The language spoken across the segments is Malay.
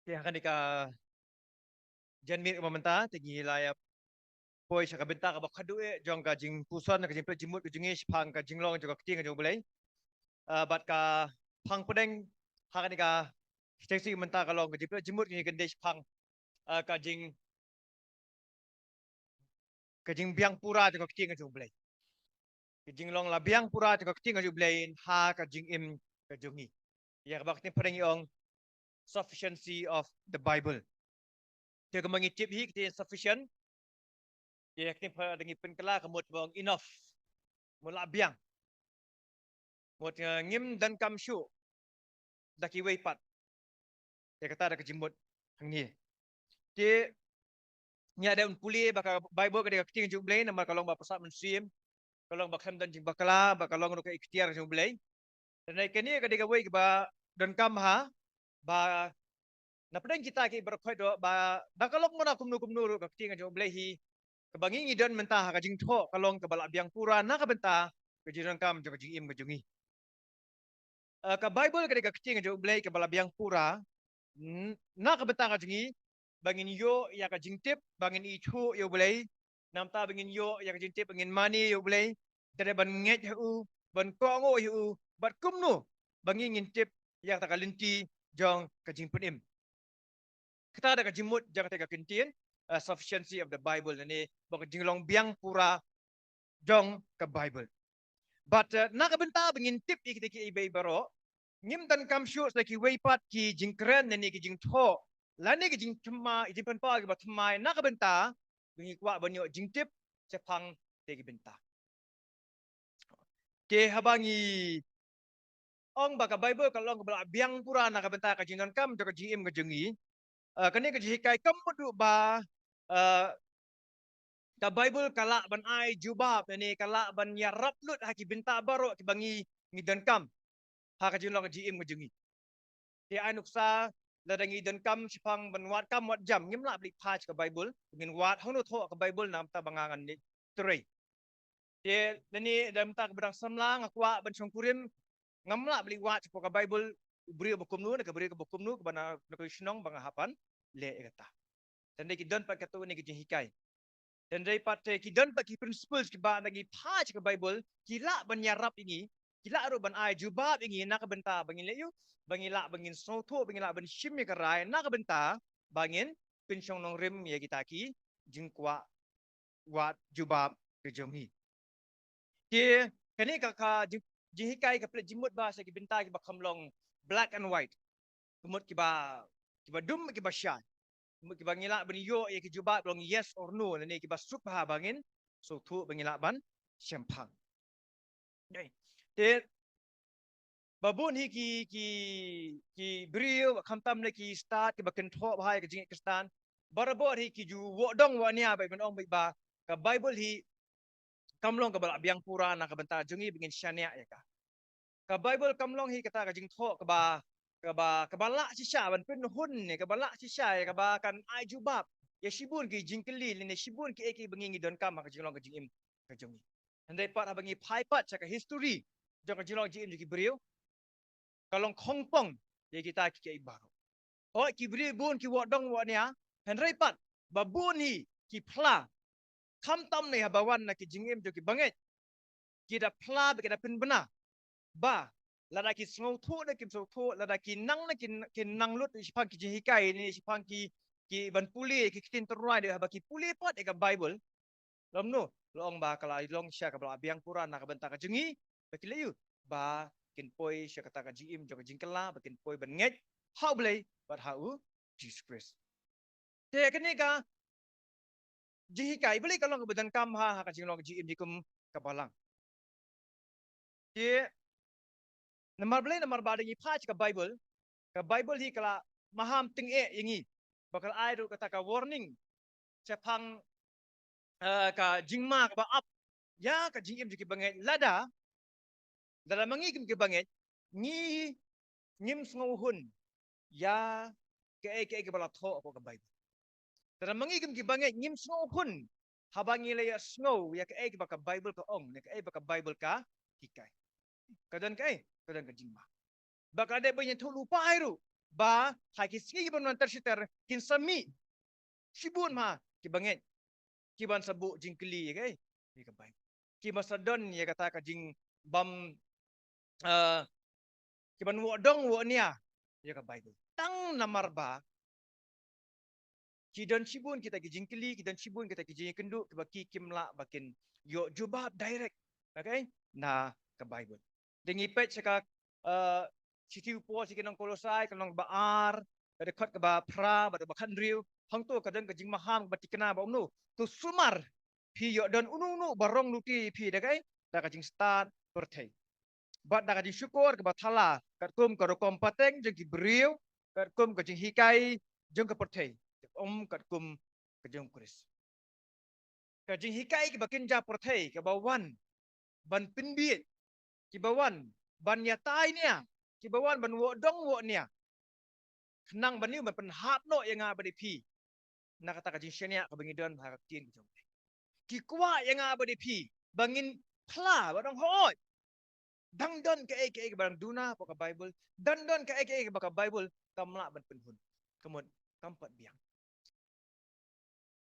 Kaya kanika janmir mamanta tigi layap poi sa kabenta ka bakadu jong ka jing pusan ka jing jimut ka jingis phang ka jinglong jong ka ting ka jong belai bat ka phang pedeng ha kanika stasi menta ka long ka jing jimut ni gendes phang ka jing biang pura jong ka ting ka jong belai ka jinglong la biang pura jong ka ting ka jong belai ha ka jing im ka jongi ya ka bakti pedeng yong sufficiency of the Bible. Dia ka mangitip hi kita sufficient. Dia ka dengi penkala ka mot bong enough. Mula biang. Mot ngim dan kam syu. Daki wei pat. Dia kata ada kejimut hang ni. Dia nya ada un puli baka Bible ka dia keting jung blai nama kalong ba pasat mensim. Kalong bakham dan jing bakala bakalong ka ikhtiar jung blai. Dan ai kini ka dia wei ba dan kam ha ba na pedang kita ki berkhoi do ba da kalong mona kumnu ka keting jung blai hi kebangi ngidan mentah ka jing tho kalong ka balak biang pura na ka benta ka jing kam jung jing im ka jungi. Ka Bible ka dia keting jung blai ka balak biang pura na ka benta ka jungi bangin yo ya ka jingtip bangin ichu yo boleh namta bangin yo ya ka jingtip bangin mani yo boleh tere ban nget hu ban kongo hu bat kumnu bangin ngintip ya ta kalinti jong ka jingpenim kita ada ka jimut jang ta ka kintin sufficiency of the Bible ni bang jinglong biang pura jong ka Bible but na ka benta bangin tip ikiti ibay baro ngim dan kam syu sa ki weipat ki jingkren ni ki jingtho lani ki jing thma i jing pa ki ba thmai na ka benta bingi kwa banyo jingtip se phang te ki benta ke habangi ong ba ka Bible ka long ba biang pura na ka benta ka jingan kam ka jim ka jungi kani ka jikai kam du ba ka Bible kala ban ai jubab ni kala ban yarap lut ha ki benta baro ki bangi ngidan kam ha ka jinglong ka jim ka jungi ti anuksa ladangi dan kam sipang banwat kam wat jam ngim la bli pach ka Bible ngin wat hono tho ka Bible nam ta bangangan ni trei ti nani dam ta bedang samlang akwa ban songkurim ngamla bli wat ka Bible beri bokum nu ka beri ka bokum nu bana ko snong banga hapan le kata dan ki dan pat katu ni ki hikai dan dari pat ki dan pat ki principles ki ba lagi pach ka Bible kila ban yarap ini kila ro ban ai jubab ini nak benta bangin le yu bangila bangin soto bangila ban shimmi karai nak benta bangin pinsyong nong rim ya kita ki jingkwa wat jubab ke jomhi ke kani ka jihikai ka plet jimut ba sa ki benta ki bakam long black and white kumut ki ba dum ki ba shan ki bangila ban yo ya ki jubab long yes or no ni ki ba sup ha bangin so tu bangila ban sempang te babun hi ki brio khamtam le ki start ki bakin tho bhai ki jing kristan barabot hi ki ju wo dong wa nia bai ban ong bai ba ka Bible hi kamlong ka bala biang pura na ka benta jungi bingin syania ya ka Bible kamlong hi kata ka jing tho ka bala si sya ban pin hun ni ka bala si sya ya ka ba kan ai jubab ya shibun ki jing keli ni shibun ki eki bengi don kam ka jinglong ka jing im ka jungi andai pat abangi phai pat cha ka history jong ka jinglong jing im ki brio kalong kongpong ye kita ki baru o ki bri bun ki wodong wa nia henry pat babun hi ki phla kham tam ne habawan na ki jingim jo ki banget ki da phla be ki da pin bana ba lada ki sngau thu da ki so thu lada ki nang na ki nang lut si phang ki hikai ni si phang ki ban puli ki tin terwai de ba ki puli pat e ka Bible lom no long ba kala long sya ka bla biang pura na ka benta ka jingi ba ki leyu ba kin poi sya kata ka jim jo ka jingkala ba kin poi ban nget how blai but how Jesus Christ te kani ka jihikai beli kalau kebetulan kam ha ka jinglong jim dikum kabalang te nomor beli nomor badangi pach ka Bible hi kala maham ting e yangi bakal ai ru kata ka warning cepang ka jingma ka ba up ya ka jingim jiki banget lada dalam mangi kim ki banget ngi ngim sngohun ya ke bala tho ko ka Bible dalam mangi kim ki banget ngim sngohun habangi le ya snow ya ke baka Bible ka ong ne ke baka Bible ka hikai kadan ka jingma baka de banyak tu lupa ai ru ba hai ki singi ban mantar sitar kin sami sibun ma ki banget ki ban sabu jingkeli kai ni ka bai ki masadon ya kata ka jing bam ki ban wo dong wo nia ya ka bai tang namar ba ki don sibun kita ki jingkeli ki don sibun kita ki jing kendu ki baki kimla bakin yo jubab direct okay na ka bible dengi pet saka sitiu po sikinong kolosai kanong baar kada khat ka ba pra ba ba khandriu hang to kadang ka jing maham ba tikna ba umnu tu sumar pi yo don unu barong nuti pi da kai da ka jing start perthei ba da ka jing syukur ka ba thala kat kum ka rokom pateng jeng ki briu kat kum ka jing hikai jeng ka perthei kat kum ka jeng kuris ka jing hikai ki bakin ja perthei ka ba wan ban pinbiet ki bawan ban ya tai nia ki bawan ban wo dong wo nia kenang ban ni ban pen hap no yang nga badi pi na kata ka jing shenia ka bangi don ha tin ki jong ki kwa yang nga badi pi bangin pla ba dong hoi dang don ka ke barang duna po ka bible dan don ka ke ba ka bible kamla ban pen hun kemun kampat biang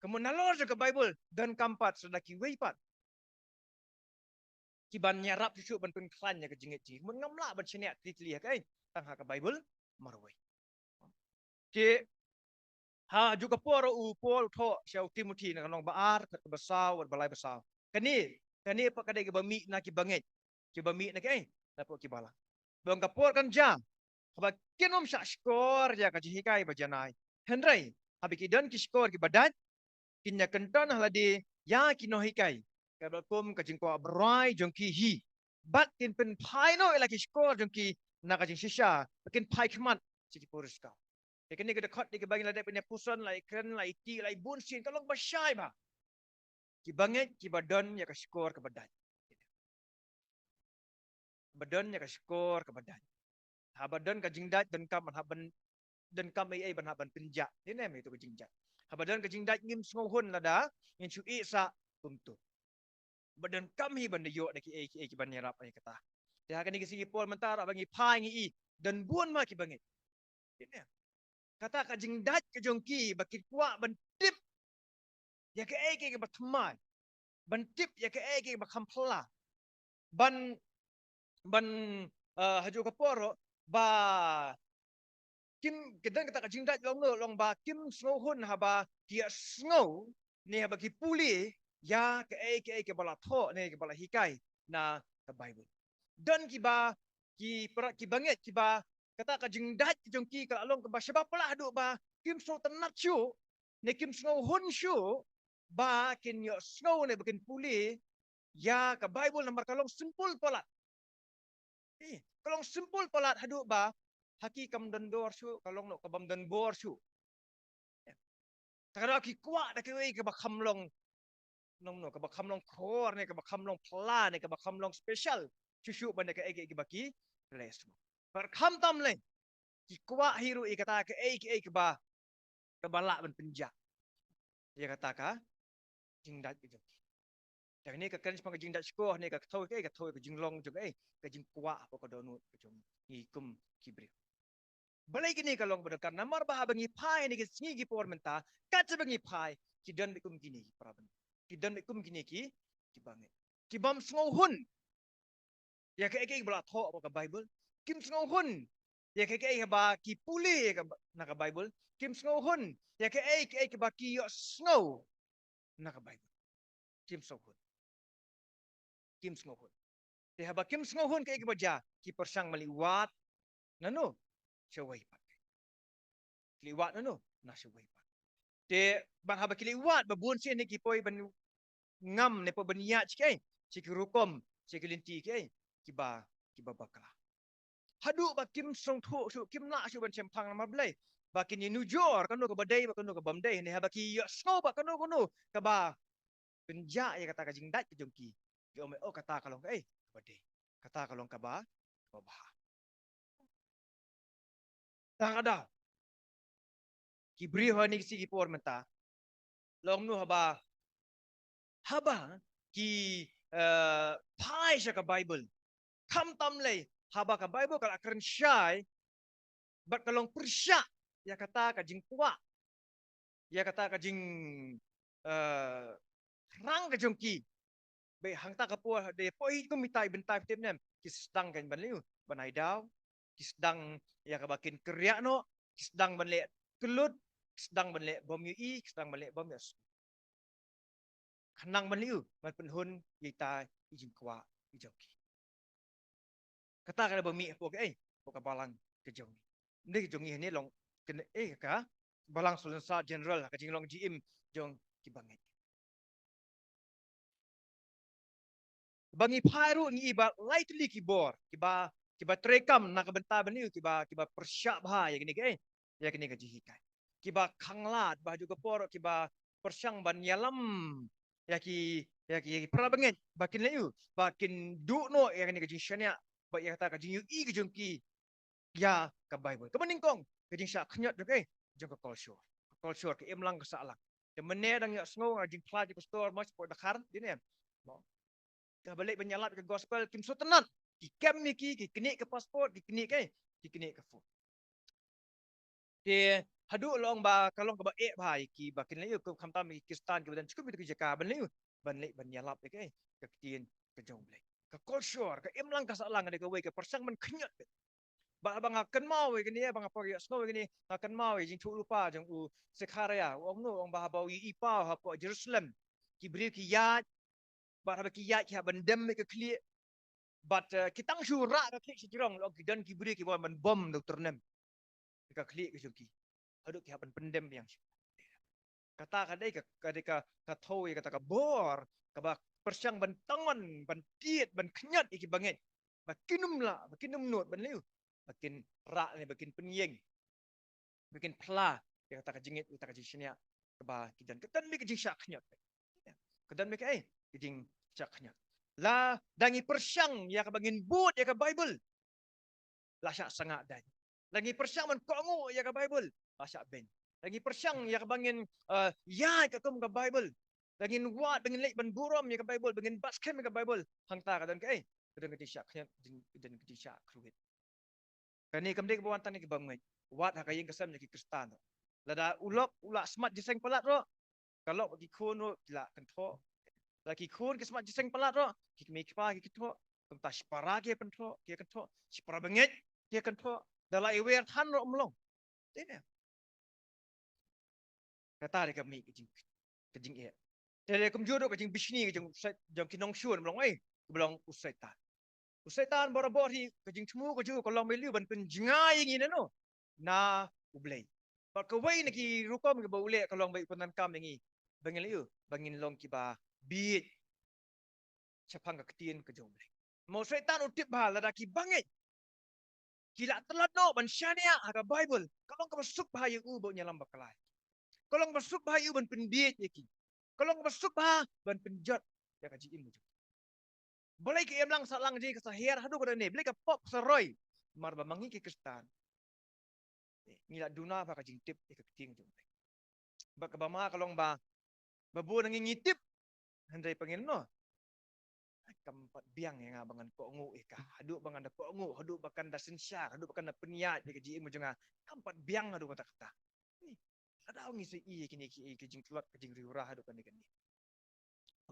kemun nalor ka bible dan kampat sedaki weipat ki ban nyarap cucu ban pen klan ya ka jingit ji mun ngamla ban shenia titli kai tang ha ka bible marwai ki ha juga poro u pol tho shau timothy na nong baar kat basaw wat balai basaw kani pa kadai ke bami na ki banget ki bami na kai na po ki bala bang kapor kan ja ba kinom sha skor ja ka jihikai ba janai henrai habi ki don ki skor ki badat kinya kenton haladi ya ki no hikai ka ba kum ka jingko abrai jong ki hi bat kin pen phai no ila ki skor jong ki na ka jing shisha kin phai khmat si ki puriska kini kita kat di kebagi ladai punya pusan lai keren lai ti lai bunsin kalau basyai ba ki banget ki badan ya ka skor ke badan badan ya ka skor ke badan ha badan ka jingdat dan kam ha ban dan kam ai ban ha ban pinja ni nem itu ka jingdat ha badan ka jingdat ngim smohun lada ngin chu isa tumtu badan kam hi ban yo da ki ban yarap ai kata ya kan ni sigi pol mentara bangi pai ngi dan buon ma ki banget ini kata ka jingdat ke jongki bakit kuat ban tip ya ke ke batman ban tip ya ke ba kampla ban ban haju kaporo ba kim kedan kata kajing dat long ba kim snow hun haba dia snow ni haba ki puli ya ke bala tho ni ke bala hikai na ke bible dan ki ba ki perak ki banget ki ba kata kajing dat jong ki ka long ke ba sebab pula hadu ba kim snow tenat shu ni kim snow hun shu ba kin yo snow ni bikin puli ya ke bible nomor kalong simpul pola kalong simpul polat hadu ba haki kam dan dor su kalong no kabam dan bor su takara ki kwa da ke ke ba kamlong nong no ka ba kamlong khor ne ka ba kamlong pla ne ka ba kamlong special chuchu ban ka ke baki les par kham tam le ki kwa hiru e kata ke ba ka bala ban penja ya kata ka jingdat ke dan ni ka kan sepang jingdat sko ne ka thoi ke jinglong jo ka jing kwa apa ka donu ka jong ngikum kibri balai gini kalau berdekat namar bah bangi pai ni singi gi por menta kat bangi pai ki dan bikum gini praben ki dan bikum gini ki bangi ki bam sngo hun ya ke bala tho apa ka bible kim sngo hun ya ke ba ki puli ka na ka bible kim sngo hun ya ke ba ki yo snow na ka bible kim sngo hun kim sngo hun ya ba kim sngo hun ke ba ja ki persang maliwat nanu shawai pa liwat nanu na shawai pa te ban haba kiliwat ba bun sin ni kipoy ban ngam ne po ban ya chike chiki rukom chiki linti ke ki ba bakla hadu ba kim song thu su kim na su ban chempang ma blai ba kin ni nujor kanu ka badai ba kanu ka bamdai ne haba ki ya sno ba kanu ka ba penja ya kata ka jingdat ke jongki ki ome o kata kalong badai kata kalong ka ba ba ta ada ki bri ho ni si ki por menta long nu haba ki pai sha ka bible kam tam le haba ka bible ka akran shai Bat kalong persyak, ya kata kajing kuat, ya kata kajing rang kajong ki. Be hang ta kapua de poi ko mitai bentai tim nem. Kisdang kan ban liu, banai daw. Kisdang ya kabakin kerja no, kisdang ban le kelut, kisdang ban le bom yu i, kisdang ban le bom yas. Kanang ban liu, ban penhun yita ijin kwa ijong ki. Kata kada bami po ka balang kejong ni. Ndi kejong ni long kena ka balang sulensa general ka jing long GM jong ki bangai. Bangi pairu ni iba lightly kibor kiba trekam na kabenta bani kiba persyak bah ya gini ya gini ka jihikai. Kiba kanglat bah juga por kiba persyang ban yalam ya ki pernah banget bakin layu bakin du no ya gini ka jishanya ba ya kata ka jinyu i ka jongki ya ka Bible. Kebening kong kejing syak kenyot jok jong ka culture. Culture ke imlang ka salang. De mene dang ya sngo ngajing pla di pastor mas po dakar dini em. Dah balik menyalap ke gospel kim sutenat. Ki kem ni ki kenik ke pasport, ki kenik ke food. Di hadu long ba kalong ke ba bhai ki ba kin le ko kham tam ki Kristan ki badan cukup itu jaka ban le ban menyalap ke ketien ke jong blai. Ke culture ke imlang ka salang de ke we ke persang men kenyot. Ba bang akan mau ke ni bang apa ya snow ke ni akan mau jing thu lupa jong u Sekharia ong no ong ba ba ipa ha po Jerusalem ki beri ki ya ba ha ki ya ki ha bandem ke kli but kitang syura ka klik si jirong log dan ki beri ki ba man bom doktor nem ka klik ke joki haduk ki haban pendem yang kata kadai ka thoi kata ka bor ka ba persyang ban tangan ban tiet ban kenyat iki banget bakinum la bakinum not ban liu bakin ra ni bakin penyeng bakin pla ya kata ka jingit kata ka jisnya ka ba kidan ketan mi ke jisyak kenyat kedan mi ke kijing syak kenyat la dangi persyang ya ka bangin but ya ka Bible la syak sangak dan lagi persyang man kongu ya ka Bible la syak ben lagi persyang ya ka bangin ya ka kum ka Bible lagi nuat bangin lek ban buram ya ka Bible bangin baskem ya ka Bible hangta ka dan ke kedan ke syak kenyat kedan ke syak kruit kani kamde ke bawan tani ke bangai wat hakayeng kesam ya ki Kristan lada ulok ulak smart jiseng pelat ro kalau bagi kun ro la kentho lagi kun ke smart jiseng pelat ro ki me pa ki kentho tentang sipara ke pentho ki kentho sipara banget ki kentho dala iwer than ro mlong tene kata de kami kejing e tele kum jodo kejing bisni kejing jong kinong syun mlong belong usaitan bora-bora hi kejing chmu ko ju ko long meliu ban penjngai ngin no na ublei pak kawai naki rukom ke baule ko long bai punan kam ngi bangin liu bangin long ki ba bit chapang ka ketien ke jom mo setan utip bal la ki bangai kila telat no ban syania aga Bible kalong ka masuk bahaya u bo nyalam bakalai kalong masuk bahaya ban pendiet yaki kalong masuk bah ban penjat ya ka jiim boleh ke emlang salang ji kesahir hadu kada ni boleh ke pop seroy mar ba mangi ke Kristan ngila duna ba ka jing tip ke keting jom ba ka ba ma kalong ba babu nang ngitip handai pangin no kampat biang yang abangan ko ngu ka hadu bangan da ko ngu hadu bakan da sinsya hadu bakan da peniat ke ji mu jonga kampat biang hadu kata kata ni ada ngi se i kini ki ke jing kelot ke jing riura hadu kan ni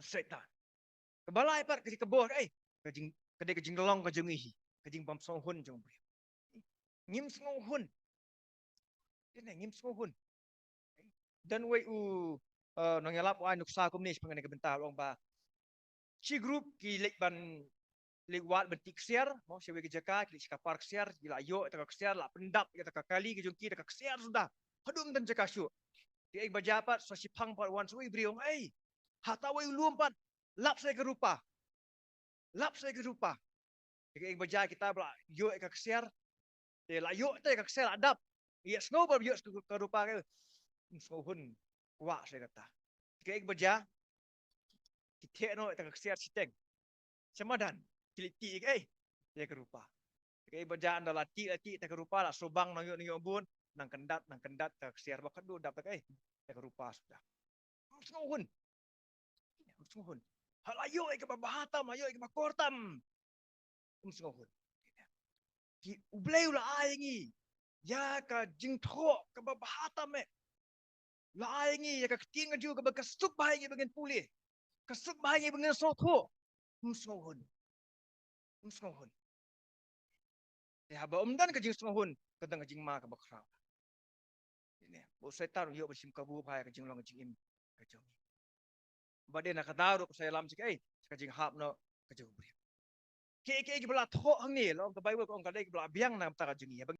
setan kebalai par ke kebor ke jing ke jing long ke jing hi ke jing bam song hun jong ngim song hun ini ngim song hun dan wei u nang yalap ai nuksa kom ni pangan ke bentar long ba si grup ki lek ban lewat bentik siar mau sewe ke jaka klik kapar siar gila yo tak siar la pendap kita kali ke jongki tak siar sudah hadum dan jaka syu di ek bajapat so si pang par wan sui briong hata wei lumpat lap saya ke rupa ek baja kita bla yo ek siar de la yo te ek siar adap ya snowball yo ke rupa ke snowhun wa saya kata ek baja kita no tak siar siteng semadan kiliti dia ke rupa kay bajaan da lati tak ke rupa lah sobang nang yo bun nang kendat tak siar bakat do dapat tak ke rupa sudah sungguhun halayo ke babahatam ayo ke makortam sungguhun ki ublay ula ay ngi Ya ka jing tho ka babahata me. Laingi ya ka tinga ju ka kasuk bahangi bagian pulih. Kasuk bahangi bagian sotho. Musngohon. Musngohon. Ya haba umdan ka jing smohon kadang ka jing ma ka bakra. Ini. Bo setan yo bersim kabu bahaya ka jing long ka jing im ka jong. Bade na ka daru ko sa lam sik ai ka jing hap no ka jong bri. Ke bela tho hang ni lo ka Bible ko ka dai bela biang na ta ka jing ya.